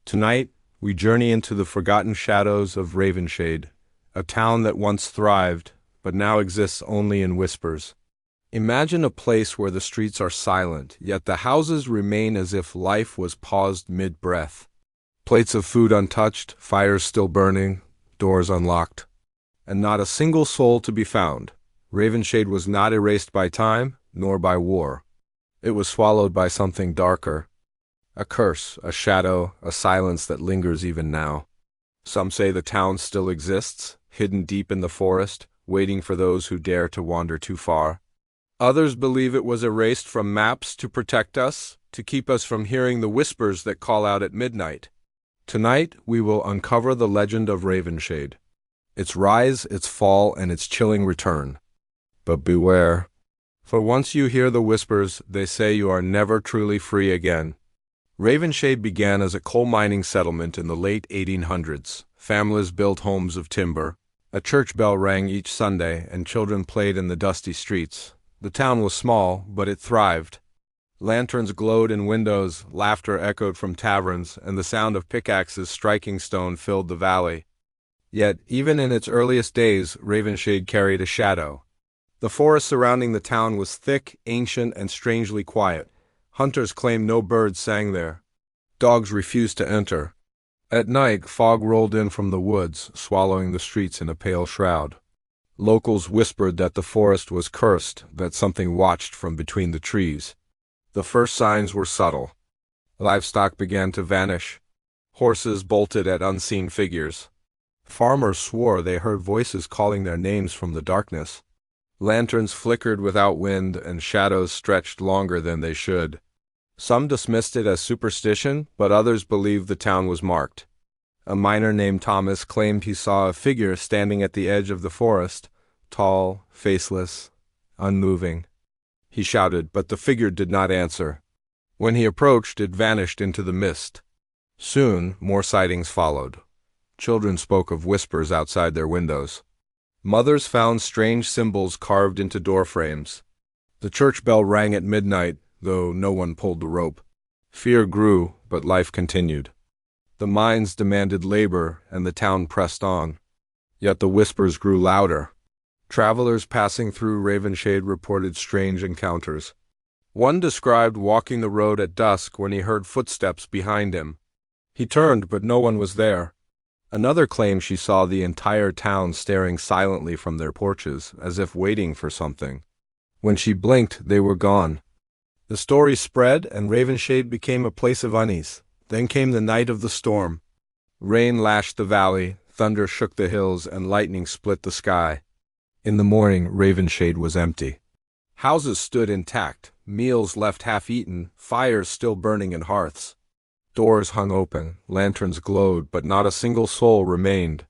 Tonight, we journey into the forgotten shadows of Ravenshade, a town that once thrived, but now exists only in whispers. Imagine a place where the streets are silent, yet the houses remain as if life was paused mid-breath. Plates of food untouched, fires still burning, doors unlocked, and not a single soul to be found. Ravenshade was not erased by time, nor by war. It was swallowed by something darker. A curse, a shadow, a silence that lingers even now. Some say the town still exists, hidden deep in the forest, waiting for those who dare to wander too far. Others believe it was erased from maps to protect us, to keep us from hearing the whispers that call out at midnight. Tonight, we will uncover the legend of Ravenshade, its rise, its fall, and its chilling return. But beware, for once you hear the whispers, they say you are never truly free again. Ravenshade began as a coal mining settlement in the late 1800s. Families built homes of timber. A church bell rang each Sunday, and children played in the dusty streets. The town was small, but it thrived. Lanterns glowed in windows, laughter echoed from taverns, and the sound of pickaxes striking stone filled the valley. Yet, even in its earliest days, Ravenshade carried a shadow. The forest surrounding the town was thick, ancient, and strangely quiet. Hunters claimed no birds sang there. Dogs refused to enter. At night, fog rolled in from the woods, swallowing the streets in a pale shroud. Locals whispered that the forest was cursed, that something watched from between the trees. The first signs were subtle. Livestock began to vanish. Horses bolted at unseen figures. Farmers swore they heard voices calling their names from the darkness. Lanterns flickered without wind, and shadows stretched longer than they should. Some dismissed it as superstition, but others believed the town was marked. A miner named Thomas claimed he saw a figure standing at the edge of the forest, tall, faceless, unmoving. He shouted, but the figure did not answer. When he approached, it vanished into the mist. Soon, more sightings followed. Children spoke of whispers outside their windows. Mothers found strange symbols carved into doorframes. The church bell rang at midnight, though no one pulled the rope. Fear grew, but life continued. The mines demanded labor, and the town pressed on. Yet the whispers grew louder. Travelers passing through Ravenshade reported strange encounters. One described walking the road at dusk when he heard footsteps behind him. He turned, but no one was there. Another claimed she saw the entire town staring silently from their porches, as if waiting for something. When she blinked, they were gone. The story spread, and Ravenshade became a place of unease. Then came the night of the storm. Rain lashed the valley, thunder shook the hills, and lightning split the sky. In the morning, Ravenshade was empty. Houses stood intact, meals left half-eaten, fires still burning in hearths. Doors hung open, lanterns glowed, but not a single soul remained.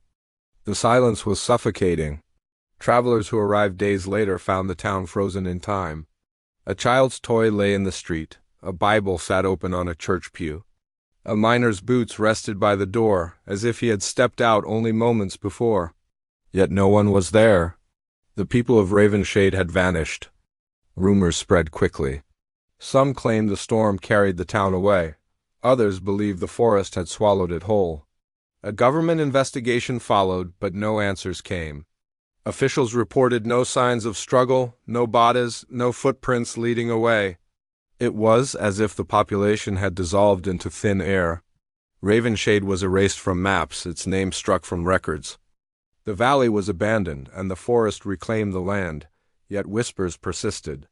The silence was suffocating. Travelers who arrived days later found the town frozen in time. A child's toy lay in the street. A Bible sat open on a church pew. A miner's boots rested by the door, as if he had stepped out only moments before. Yet no one was there. The people of Ravenshade had vanished. Rumors spread quickly. Some claimed the storm carried the town away. Others believed the forest had swallowed it whole. A government investigation followed, but no answers came. Officials reported no signs of struggle, no bodies, no footprints leading away. It was as if the population had dissolved into thin air. Ravenshade was erased from maps, its name struck from records. The valley was abandoned, and the forest reclaimed the land, yet whispers persisted.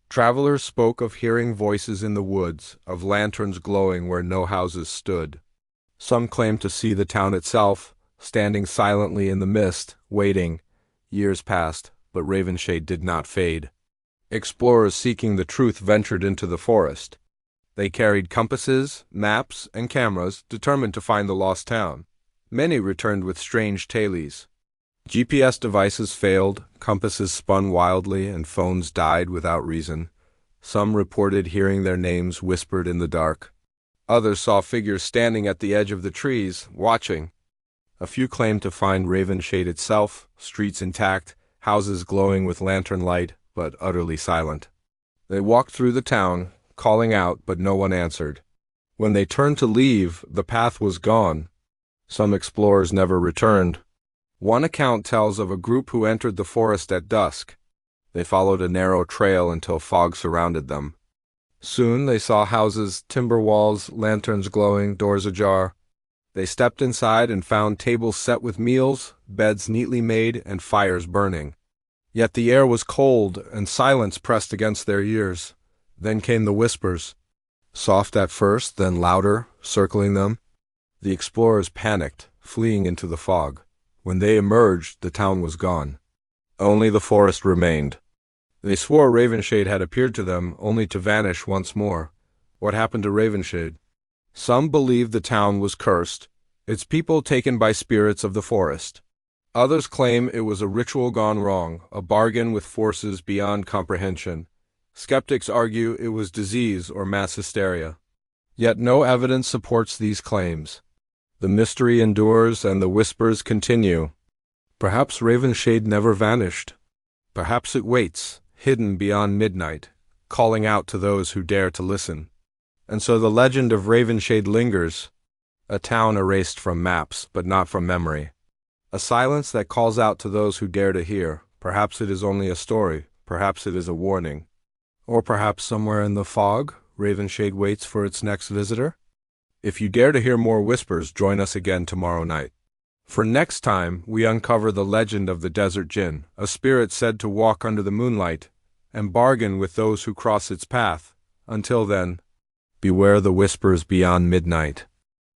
Travelers spoke of hearing voices in the woods, of lanterns glowing where no houses stood. Some claimed to see the town itself, standing silently in the mist, waiting. Years passed, but Ravenshade did not fade. Explorers seeking the truth ventured into the forest. They carried compasses, maps, and cameras, determined to find the lost town. Many returned with strange tales. GPS devices failed, compasses spun wildly, and phones died without reason. Some reported hearing their names whispered in the dark. Others saw figures standing at the edge of the trees, watching. A few claimed to find Ravenshade itself, streets intact, houses glowing with lantern light, but utterly silent. They walked through the town, calling out, but no one answered. When they turned to leave, the path was gone. Some explorers never returned. One account tells of a group who entered the forest at dusk. They followed a narrow trail until fog surrounded them. Soon they saw houses, timber walls, lanterns glowing, doors ajar. They stepped inside and found tables set with meals, beds neatly made, and fires burning. Yet the air was cold, and silence pressed against their ears. Then came the whispers. Soft at first, then louder, circling them. The explorers panicked, fleeing into the fog. When they emerged, the town was gone. Only the forest remained. They swore Ravenshade had appeared to them, only to vanish once more. What happened to Ravenshade? Some believe the town was cursed, its people taken by spirits of the forest. Others claim it was a ritual gone wrong, a bargain with forces beyond comprehension. Skeptics argue it was disease or mass hysteria. Yet no evidence supports these claims. The mystery endures and the whispers continue. Perhaps Ravenshade never vanished. Perhaps it waits, hidden beyond midnight, calling out to those who dare to listen. And so the legend of Ravenshade lingers, a town erased from maps but not from memory. A silence that calls out to those who dare to hear. Perhaps it is only a story, perhaps it is a warning. Or perhaps somewhere in the fog, Ravenshade waits for its next visitor? If you dare to hear more whispers, join us again tomorrow night. For next time, we uncover the legend of the Desert Djinn, a spirit said to walk under the moonlight and bargain with those who cross its path. Until then, beware the whispers beyond midnight.